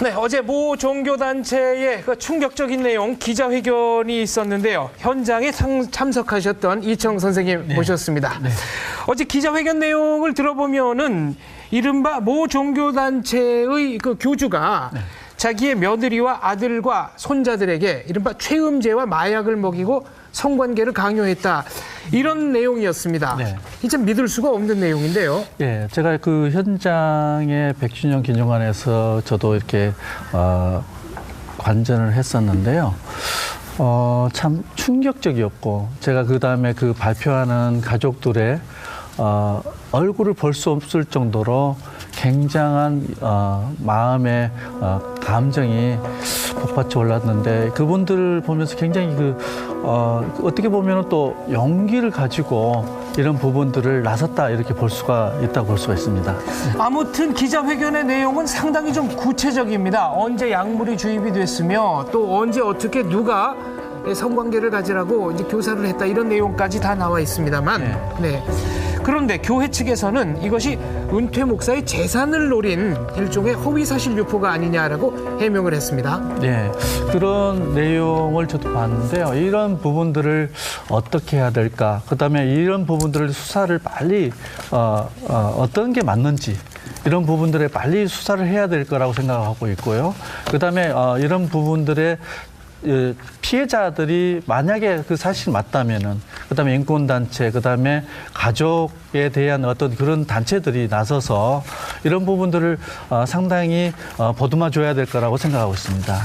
네, 어제 모 종교단체의 그 충격적인 내용 기자회견이 있었는데요. 현장에 참석하셨던 이청 선생님 모셨습니다. 네. 어제 기자회견 내용을 들어보면은 이른바 모 종교단체의 그 교주가 자기의 며느리와 아들과 손자들에게 이른바 최음제와 마약을 먹이고 성관계를 강요했다. 이런 내용이었습니다. 네. 이제 믿을 수가 없는 내용인데요. 예, 제가 그 현장의 100주년 기념관에서 저도 이렇게 관전을 했었는데요. 참 충격적이었고, 제가 그 다음에 그 발표하는 가족들의 얼굴을 볼 수 없을 정도로 굉장한 마음의 감정이 복받쳐 올랐는데, 그분들을 보면서 굉장히 어떻게 보면 또 용기를 가지고 이런 부분들을 나섰다 이렇게 볼 수가 있다고 볼 수가 있습니다. 아무튼 기자회견의 내용은 상당히 좀 구체적입니다. 언제 약물이 주입이 됐으며 또 언제 어떻게 누가 성관계를 가지라고 이제 교사를 했다 이런 내용까지 다 나와 있습니다만 네. 그런데 교회 측에서는 이것이 은퇴 목사의 재산을 노린 일종의 허위사실 유포가 아니냐라고 해명을 했습니다. 네, 그런 내용을 저도 봤는데요. 이런 부분들을 어떻게 해야 될까? 그다음에 이런 부분들을 수사를 빨리 어떤 게 맞는지 이런 부분들에 빨리 수사를 해야 될 거라고 생각하고 있고요. 그다음에 이런 부분들의 피해자들이 만약에 그 사실이 맞다면은, 그다음에 인권단체, 그다음에 가족에 대한 어떤 그런 단체들이 나서서 이런 부분들을 상당히 보듬어 줘야 될 거라고 생각하고 있습니다.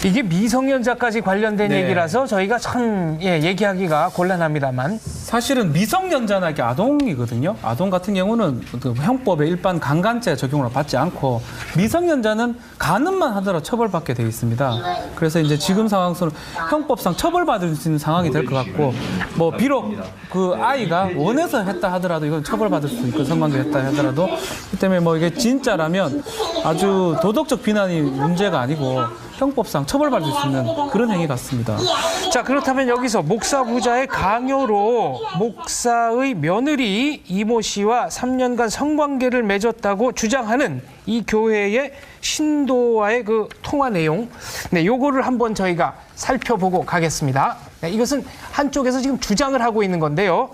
이게 미성년자까지 관련된 얘기라서 저희가 참 얘기하기가 곤란합니다만 사실은 미성년자나 이게 아동이거든요. 아동 같은 경우는 그 형법의 일반 강간죄 적용을 받지 않고 미성년자는 간음만 하더라도 처벌받게 되어 있습니다. 그래서 이제 지금 상황에서는 형법상 처벌받을 수 있는 상황이 될 것 같고, 뭐 비록 그 아이가 원해서 했다 하더라도 이건 처벌받을 수 있고, 성관계 했다 하더라도, 그 때문에 뭐 이게 진짜라면 아주 도덕적 비난이 문제가 아니고 형법상 처벌받을 수 있는 그런 행위 같습니다. 자, 그렇다면 여기서 목사 부자의 강요로 목사의 며느리 이모 씨와 3년간 성관계를 맺었다고 주장하는 이 교회의 신도와의 그 통화 내용, 네, 요거를 한번 저희가 살펴보고 가겠습니다. 네, 이것은 한쪽에서 지금 주장을 하고 있는 건데요.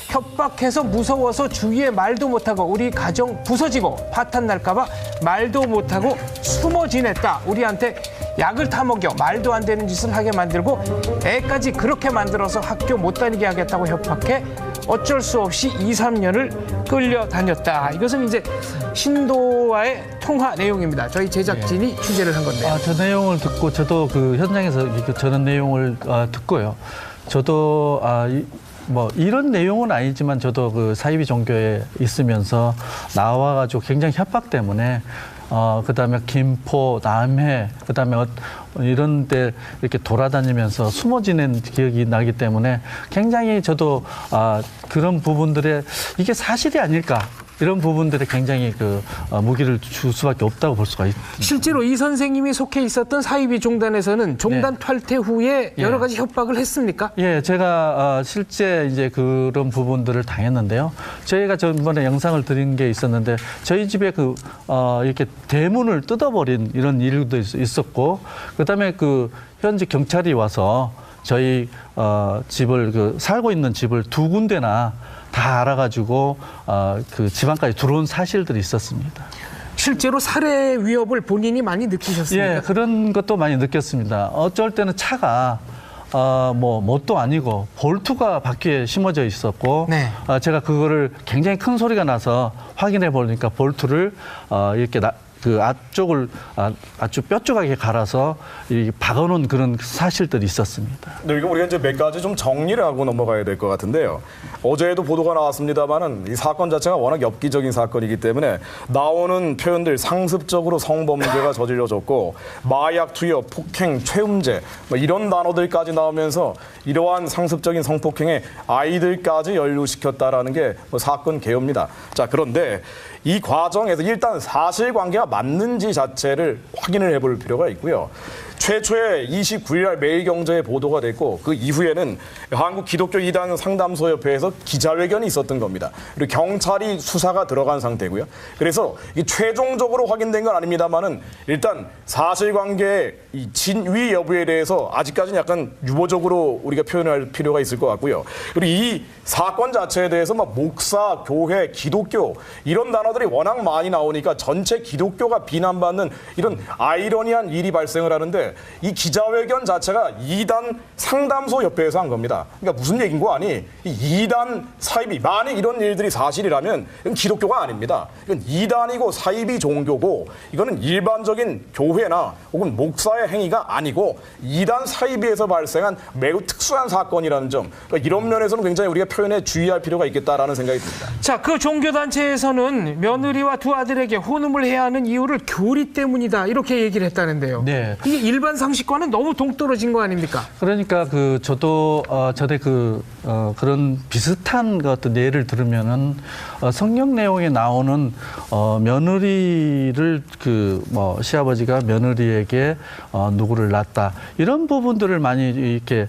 협박해서 무서워서 주위에 말도 못하고 우리 가정 부서지고 파탄 날까봐 말도 못하고 숨어 지냈다. 우리한테 약을 타먹여 말도 안 되는 짓을 하게 만들고 애까지 그렇게 만들어서 학교 못 다니게 하겠다고 협박해 어쩔 수 없이 2, 3년을 끌려다녔다. 이것은 이제 신도와의 통화 내용입니다. 저희 제작진이 취재를 한 건데요. 저 내용을 듣고 저도 그 현장에서 저런 내용을 듣고요. 저도 뭐 이런 내용은 아니지만 저도 그 사이비 종교에 있으면서 나와가지고 굉장히 협박 때문에 그다음에 김포, 남해, 그다음에 이런 데 이렇게 돌아다니면서 숨어 지낸 기억이 나기 때문에 굉장히 저도 그런 부분들에 이게 사실이 아닐까, 이런 부분들에 굉장히 무기를 줄 수밖에 없다고 볼 수가 있습니다. 실제로 이 선생님이 속해 있었던 사이비 종단에서는 종단 탈퇴 후에 여러 가지 협박을 했습니까? 예, 제가 실제 이제 그런 부분들을 당했는데요. 저희가 전번에 영상을 드린 게 있었는데, 저희 집에 이렇게 대문을 뜯어버린 이런 일도 있었고, 그다음에 현지 경찰이 와서 저희 집을 살고 있는 집을 2군데나 다 알아가지고 그 지방까지 들어온 사실들이 있었습니다. 실제로 살해 위협을 본인이 많이 느끼셨습니까? 예, 그런 것도 많이 느꼈습니다. 어쩔 때는 차가 뭣도 아니고 볼트가 바퀴에 심어져 있었고, 제가 그거를 굉장히 큰 소리가 나서 확인해 보니까 볼트를 이렇게 앞쪽을 아주 뾰족하게 갈아서 박아놓은 그런 사실들이 있었습니다. 네, 이거 우리가 이제 몇 가지 좀 정리를 하고 넘어가야 될 것 같은데요. 어제도 보도가 나왔습니다만은 이 사건 자체가 워낙 엽기적인 사건이기 때문에 나오는 표현들 상습적으로 성범죄가 저질러졌고, 마약 투여, 폭행, 최음제 뭐 이런 단어들까지 나오면서 이러한 상습적인 성폭행에 아이들까지 연루시켰다라는 게 사건 개요입니다. 자, 그런데 이 과정에서 일단 사실관계가 맞는지 자체를 확인을 해볼 필요가 있고요. 최초에 29일 날 매일경제에 보도가 됐고 그 이후에는 한국 기독교 이단 상담소협회에서 기자회견이 있었던 겁니다. 그리고 경찰이 수사가 들어간 상태고요. 그래서 이게 최종적으로 확인된 건 아닙니다만은 일단 사실관계의 이 진위 여부에 대해서 아직까지는 약간 유보적으로 우리가 표현할 필요가 있을 것 같고요. 그리고 이 사건 자체에 대해서 막 목사, 교회, 기독교 이런 단어들이 워낙 많이 나오니까 전체 기독교가 비난받는 이런 아이러니한 일이 발생을 하는데 이 기자회견 자체가 이단 상담소 협회에서 한 겁니다. 그러니까 무슨 얘기인 거 아니? 이 이단 사이비 만약 이런 일들이 사실이라면 이건 기독교가 아닙니다. 이건 이단이고 사이비 종교고 이거는 일반적인 교회나 혹은 목사의 행위가 아니고 이단 사이비에서 발생한 매우 특수한 사건이라는 점. 그러니까 이런 면에서는 굉장히 우리가 표현에 주의할 필요가 있겠다라는 생각이 듭니다. 자, 그 종교단체에서는 며느리와 두 아들에게 혼음을 해야 하는 이유를 교리 때문이다 이렇게 얘기를 했다는데요. 네. 이게 일반 상식과는 너무 동떨어진 거 아닙니까? 그러니까 저도 전에 그런 비슷한 어떤 예를 들으면은 성경 내용에 나오는 며느리를 시아버지가 며느리에게 누구를 낳았다 이런 부분들을 많이 이렇게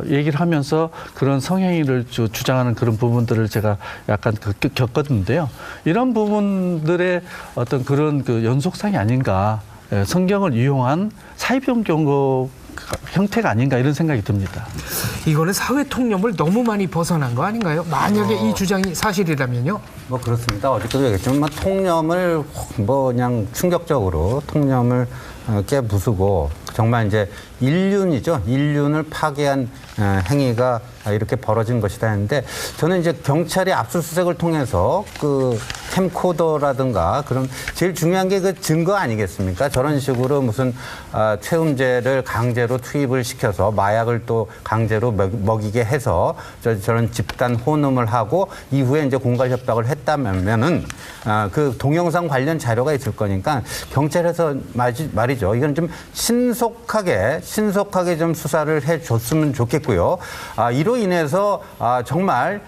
얘기를 하면서 그런 성행위를 주장하는 그런 부분들을 제가 약간 겪었는데요. 이런 부분들의 어떤 그런 연속상이 아닌가. 성경을 이용한 사이비 종교 형태가 아닌가 이런 생각이 듭니다. 이거는 사회 통념을 너무 많이 벗어난 거 아닌가요? 만약에 이 주장이 사실이라면요? 뭐 그렇습니다. 어저께도 얘기했지만 통념을 그냥 충격적으로 통념을 깨부수고 정말 이제 인륜을 파괴한 행위가 이렇게 벌어진 것이다 했는데 저는 이제 경찰이 압수수색을 통해서 그 캠코더라든가 그런 제일 중요한 게 그 증거 아니겠습니까? 저런 식으로 무슨 최음제를 강제로 투입을 시켜서 마약을 또 강제로 먹이게 해서 저런 집단 혼음을 하고 이후에 이제 공갈 협박을 했다면은 그 동영상 관련 자료가 있을 거니까 경찰에서 말이죠. 이건 좀 신속하게 좀 수사를 해줬으면 좋겠고요. 이로 인해서 정말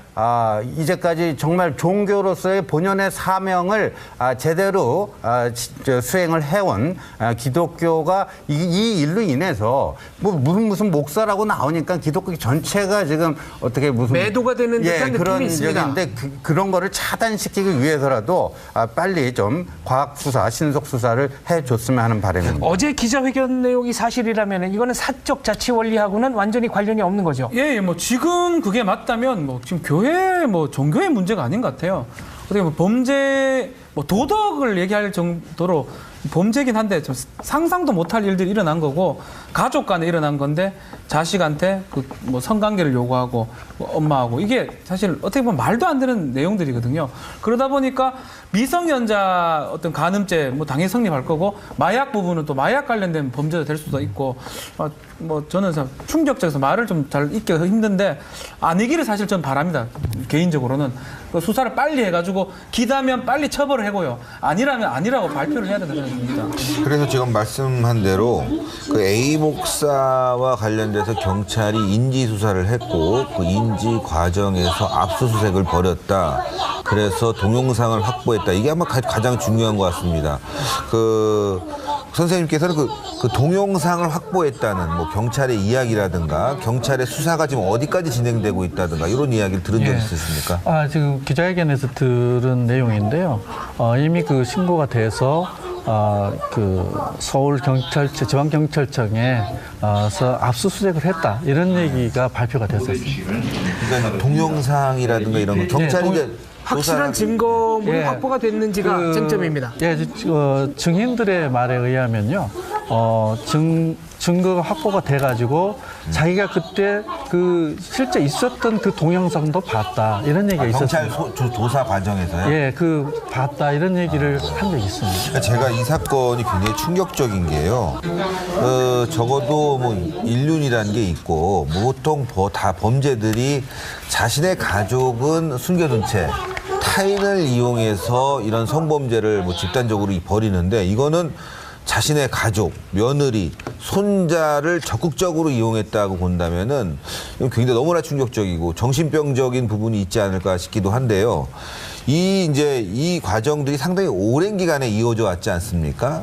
이제까지 정말 종교로서의 본연의 사명을 제대로 수행을 해온 기독교가 이 일로 인해서 무슨 목사라고 나오니까 기독교 전체가 지금 어떻게 무슨 매도가 되는 듯한 예, 느낌이 있습니다. 근데 그런 거를 차단시키기 위해서라도 빨리 좀 과학 수사, 신속 수사를 해줬으면 하는 바람입니다. 어제 기자회견 내용이 사실이라면 이거는 사적 자치 원리하고는 완전히 관련이 없는 거죠. 예, 뭐 지금 그게 맞다면 지금 교회 종교의 문제가 아닌 것 같아요. 어떻게 범죄 도덕을 얘기할 정도로 범죄긴 한데 좀 상상도 못할 일들이 일어난 거고 가족 간에 일어난 건데 자식한테 성관계를 요구하고 엄마하고 이게 사실 어떻게 보면 말도 안 되는 내용들이거든요. 그러다 보니까 미성년자 어떤 간음죄 당연히 성립할 거고 마약 부분은 또 마약 관련된 범죄가 될 수도 있고 저는 충격적이어서 말을 좀 잘 잊기가 힘든데 아니기를 사실 전 바랍니다. 개인적으로는 수사를 빨리 해가지고 기다면 빨리 처벌을 해고요. 아니라면 아니라고 발표를 해야 된다는 생각입니다. 그래서 지금 말씀한 대로 그 A 목사와 관련돼서 경찰이 인지 수사를 했고 그 인지 과정에서 압수수색을 벌였다. 그래서 동영상을 확보했다. 이게 아마 가장 중요한 것 같습니다. 선생님께서는 그 동영상을 확보했다는 경찰의 이야기라든가 경찰의 수사가 지금 어디까지 진행되고 있다든가 이런 이야기를 들은 적 있으십니까? 지금 기자회견에서 들은 내용인데요. 이미 신고가 돼서 서울 경찰청, 지방경찰청에서 압수수색을 했다 이런 얘기가 발표가 됐었습니다. 그러니까 동영상이라든가 이런 거 경찰이 이제 확실한 증거물이 확보가 됐는지가 쟁점입니다. 증인들의 말에 의하면요, 증거가 확보가 돼가지고 자기가 그때 실제 있었던 그 동영상도 봤다 이런 얘기가 있었어요. 경찰 조사 과정에서요? 예, 봤다 이런 얘기를 한 적이 있습니다. 제가 이 사건이 굉장히 충격적인 게요. 적어도 인륜이라는 게 있고 보통 다 범죄들이 자신의 가족은 숨겨둔 채 타인을 이용해서 이런 성범죄를 집단적으로 벌이는데 이거는 자신의 가족, 며느리, 손자를 적극적으로 이용했다고 본다면은 굉장히 너무나 충격적이고 정신병적인 부분이 있지 않을까 싶기도 한데요. 이 과정들이 상당히 오랜 기간에 이어져 왔지 않습니까?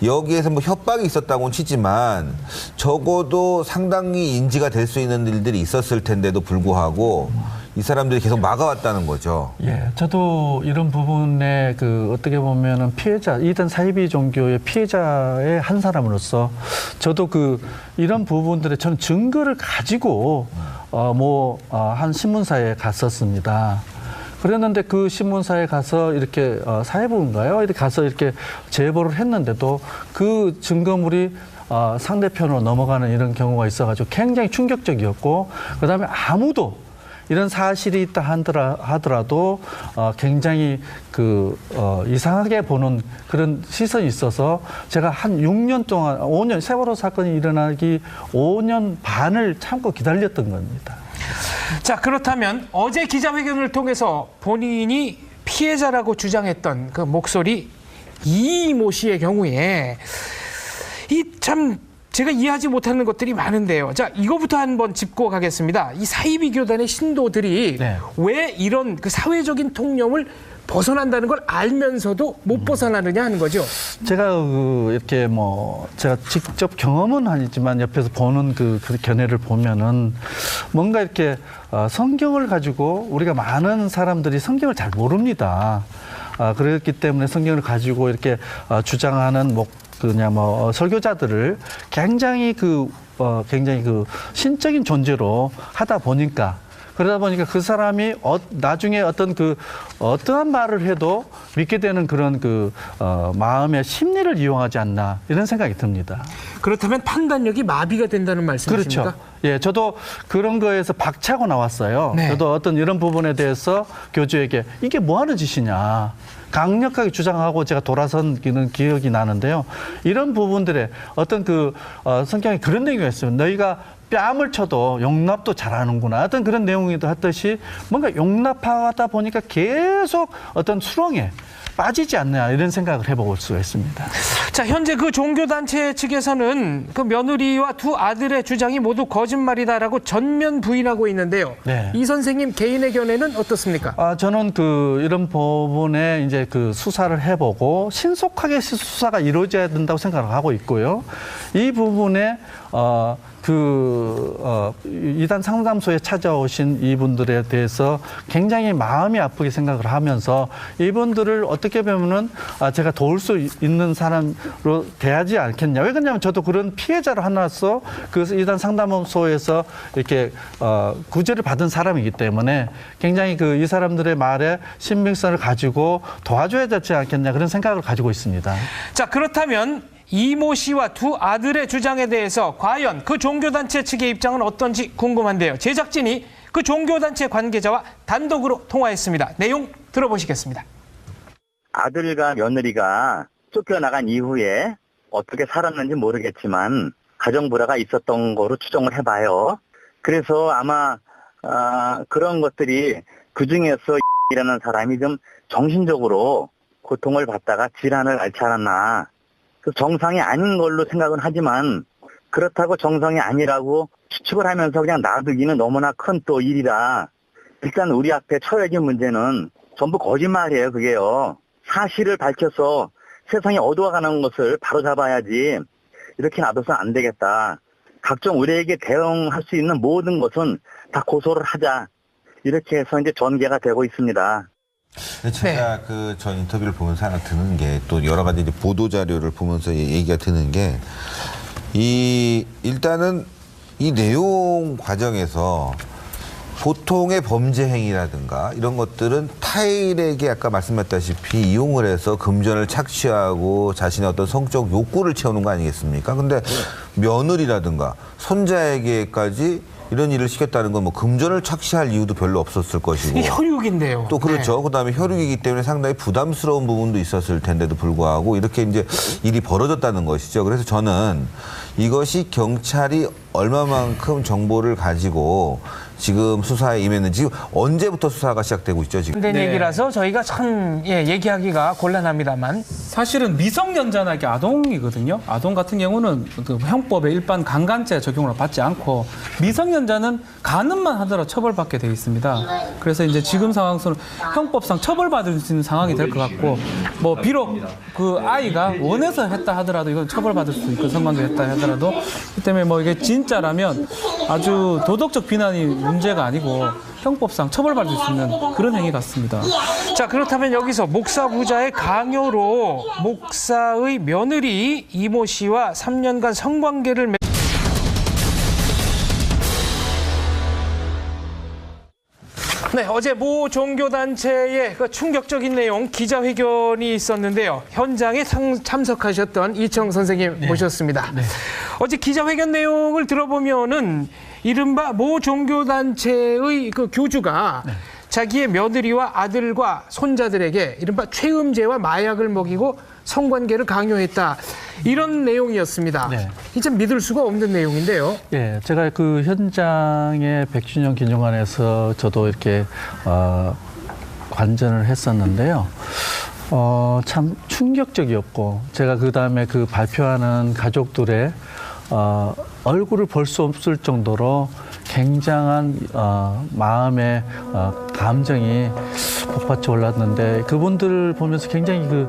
여기에서 뭐 협박이 있었다고는 치지만 적어도 상당히 인지가 될 수 있는 일들이 있었을 텐데도 불구하고 이 사람들이 계속 막아왔다는 거죠. 예, 저도 이런 부분에 그 어떻게 보면은 피해자, 이단 사이비 종교의 피해자의 한 사람으로서 저도 그 이런 부분들에 저는 증거를 가지고 한 신문사에 갔었습니다. 그랬는데 그 신문사에 가서 이렇게 사회부인가요? 이렇게 가서 이렇게 제보를 했는데도 그 증거물이 상대편으로 넘어가는 이런 경우가 있어가지고 굉장히 충격적이었고, 그다음에 아무도 이런 사실이 있다 하더라도 굉장히 이상하게 보는 그런 시선이 있어서 제가 한 6년 동안 5년 세월호 사건이 일어나기 5년 반을 참고 기다렸던 겁니다. 자, 그렇다면 어제 기자회견을 통해서 본인이 피해자라고 주장했던 그 목소리 이모 씨의 경우에 참 제가 이해하지 못하는 것들이 많은데요. 자, 이거부터 한번 짚고 가겠습니다. 이 사이비 교단의 신도들이 네. 왜 이런 그 사회적인 통념을 벗어난다는 걸 알면서도 못 벗어나느냐 하는 거죠. 제가 이렇게 제가 직접 경험은 아니지만 옆에서 보는 그 견해를 보면은 뭔가 이렇게 성경을 가지고 우리가 많은 사람들이 성경을 잘 모릅니다. 그렇기 때문에 성경을 가지고 이렇게 주장하는 설교자들을 굉장히 굉장히 신적인 존재로 하다 보니까, 그러다 보니까 그 사람이 나중에 어떠한 말을 해도 믿게 되는 그런 마음의 심리를 이용하지 않나, 이런 생각이 듭니다. 그렇다면 판단력이 마비가 된다는 말씀이십니까? 그렇죠. 예, 저도 그런 거에서 박차고 나왔어요. 네. 저도 어떤 이런 부분에 대해서 교주에게 이게 뭐 하는 짓이냐 강력하게 주장하고 제가 돌아선 기억이 나는데요. 이런 부분들에 어떤 성경에 그런 내용이 있어요. 너희가 뺨을 쳐도 용납도 잘하는구나. 어떤 그런 내용이도 했듯이 뭔가 용납하다 보니까 계속 어떤 수렁에 빠지지 않느냐, 이런 생각을 해볼 수가 있습니다. 자, 현재 그 종교단체 측에서는 그 며느리와 두 아들의 주장이 모두 거짓말이다라고 전면 부인하고 있는데요. 네. 이 선생님 개인의 견해는 어떻습니까? 저는 이런 부분에 이제 수사를 해보고 신속하게 수사가 이루어져야 된다고 생각을 하고 있고요. 이 부분에 이단 상담소에 찾아오신 이분들에 대해서 굉장히 마음이 아프게 생각을 하면서 이분들을 어떻게 보면은 제가 도울 수 있는 사람으로 대하지 않겠냐. 왜 그러냐면 저도 그런 피해자로 하나로서 이단 상담소에서 이렇게 구제를 받은 사람이기 때문에 굉장히 이 사람들의 말에 신빙성을 가지고 도와줘야 되지 않겠냐, 그런 생각을 가지고 있습니다. 자, 그렇다면 이모 씨와 두 아들의 주장에 대해서 과연 그 종교단체 측의 입장은 어떤지 궁금한데요. 제작진이 그 종교단체 관계자와 단독으로 통화했습니다. 내용 들어보시겠습니다. 아들과 며느리가 쫓겨나간 이후에 어떻게 살았는지 모르겠지만 가정 불화가 있었던 거로 추정을 해봐요. 그래서 아마 그런 것들이 그중에서 이라는 사람이 좀 정신적으로 고통을 받다가 질환을 앓지 않았나. 정상이 아닌 걸로 생각은 하지만 그렇다고 정상이 아니라고 추측을 하면서 그냥 놔두기는 너무나 큰 또 일이라, 일단 우리 앞에 처해진 문제는 전부 거짓말이에요. 그게요. 사실을 밝혀서 세상이 어두워가는 것을 바로잡아야지 이렇게 놔둬서는 안 되겠다. 각종 우리에게 대응할 수 있는 모든 것은 다 고소를 하자. 이렇게 해서 이제 전개가 되고 있습니다. 제가 저 인터뷰를 보면서 하나 드는 게, 또 여러 가지 이제 보도 자료를 보면서 얘기가 드는 게, 일단은 이 내용 과정에서 보통의 범죄 행위라든가 이런 것들은 타인에게 아까 말씀하셨다시피 이용을 해서 금전을 착취하고 자신의 어떤 성적 욕구를 채우는 거 아니겠습니까? 근데 며느리라든가 손자에게까지 이런 일을 시켰다는 건 금전을 착취할 이유도 별로 없었을 것이고. 혈육인데요. 또 그렇죠. 그다음에 혈육이기 때문에 상당히 부담스러운 부분도 있었을 텐데도 불구하고 이렇게 이제 일이 벌어졌다는 것이죠. 그래서 저는 이것이 경찰이 얼마만큼 정보를 가지고 지금 수사에 임했는지 지금 언제부터 수사가 시작되고 있죠 지금? 된 네. 얘기라서 저희가 참 얘기하기가 곤란합니다만 사실은 미성년자나 이게 아동이거든요. 아동 같은 경우는 그 형법에 일반 강간죄 적용을 받지 않고 미성년자는 간음만 하더라도 처벌받게 되어 있습니다. 그래서 이제 지금 상황에서는 형법상 처벌받을 수 있는 상황이 될 것 같고, 뭐 비록 그 아이가 원해서 했다 하더라도 이건 처벌받을 수 있고 성관계했다 하더라도, 그 때문에 뭐 이게 진짜라면 아주 도덕적 비난이 문제가 아니고 형법상 처벌받을 수 있는 그런 행위 같습니다. 자, 그렇다면 여기서 목사 부자의 강요로 목사의 며느리 이모 씨와 3년간 성관계를 네, 어제 모 종교단체의 그 충격적인 내용 기자회견이 있었는데요. 현장에 참석하셨던 이청 선생님 모셨습니다. 어제 기자회견 내용을 들어보면은 이른바 모 종교단체의 그 교주가 자기의 며느리와 아들과 손자들에게 이른바 최음제와 마약을 먹이고 성관계를 강요했다. 이런 내용이었습니다. 네. 진짜 믿을 수가 없는 내용인데요. 예, 제가 그 현장에 100주년 기념관에서 저도 이렇게 관전을 했었는데요. 참 충격적이었고, 제가 그 다음에 그 발표하는 가족들의 얼굴을 볼 수 없을 정도로 굉장한 마음의 감정이 복받쳐 올랐는데, 그분들을 보면서 굉장히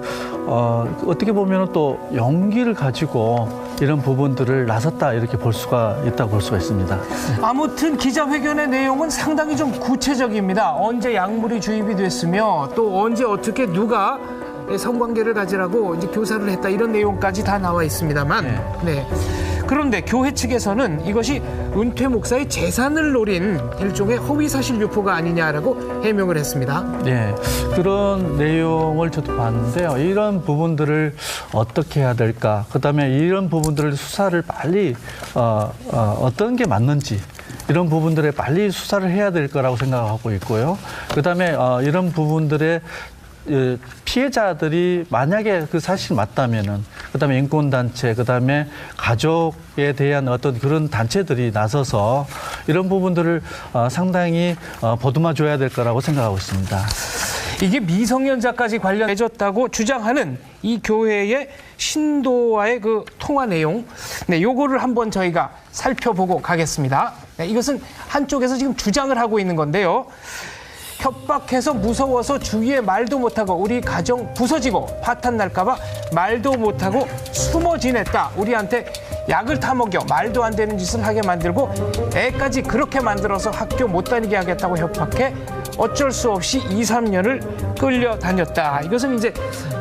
어떻게 보면 또 용기를 가지고 이런 부분들을 나섰다 이렇게 볼 수가 있다고 볼 수가 있습니다. 아무튼 기자회견의 내용은 상당히 좀 구체적입니다. 언제 약물이 주입이 됐으며 또 언제 어떻게 누가 성관계를 가지라고 이제 교사를 했다, 이런 내용까지 다 나와 있습니다만, 네. 그런데 교회 측에서는 이것이 은퇴 목사의 재산을 노린 일종의 허위사실 유포가 아니냐라고 해명을 했습니다. 네, 그런 내용을 저도 봤는데요. 이런 부분들을 어떻게 해야 될까? 그다음에 이런 부분들을 수사를 빨리 어떤 게 맞는지, 이런 부분들에 빨리 수사를 해야 될 거라고 생각하고 있고요. 그다음에 이런 부분들의 피해자들이 만약에 그 사실이 맞다면은, 그다음에 인권단체, 그다음에 가족에 대한 어떤 그런 단체들이 나서서 이런 부분들을 상당히 보듬어 줘야 될 거라고 생각하고 있습니다. 이게 미성년자까지 관련 맺었다고 주장하는 이 교회의 신도와의 그 통화 내용, 네, 요거를 한번 저희가 살펴보고 가겠습니다. 네, 이것은 한쪽에서 지금 주장을 하고 있는 건데요. 협박해서 무서워서 주위에 말도 못하고 우리 가정 부서지고 파탄 날까봐 말도 못하고 숨어 지냈다. 우리한테 약을 타먹여 말도 안 되는 짓을 하게 만들고 애까지 그렇게 만들어서 학교 못 다니게 하겠다고 협박해 어쩔 수 없이 2, 3년을 끌려다녔다. 이것은 이제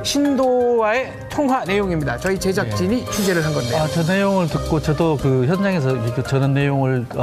신도와의 통화 내용입니다. 저희 제작진이 취재를 한 건데요. 저 내용을 듣고 저도 그 현장에서 저런 내용을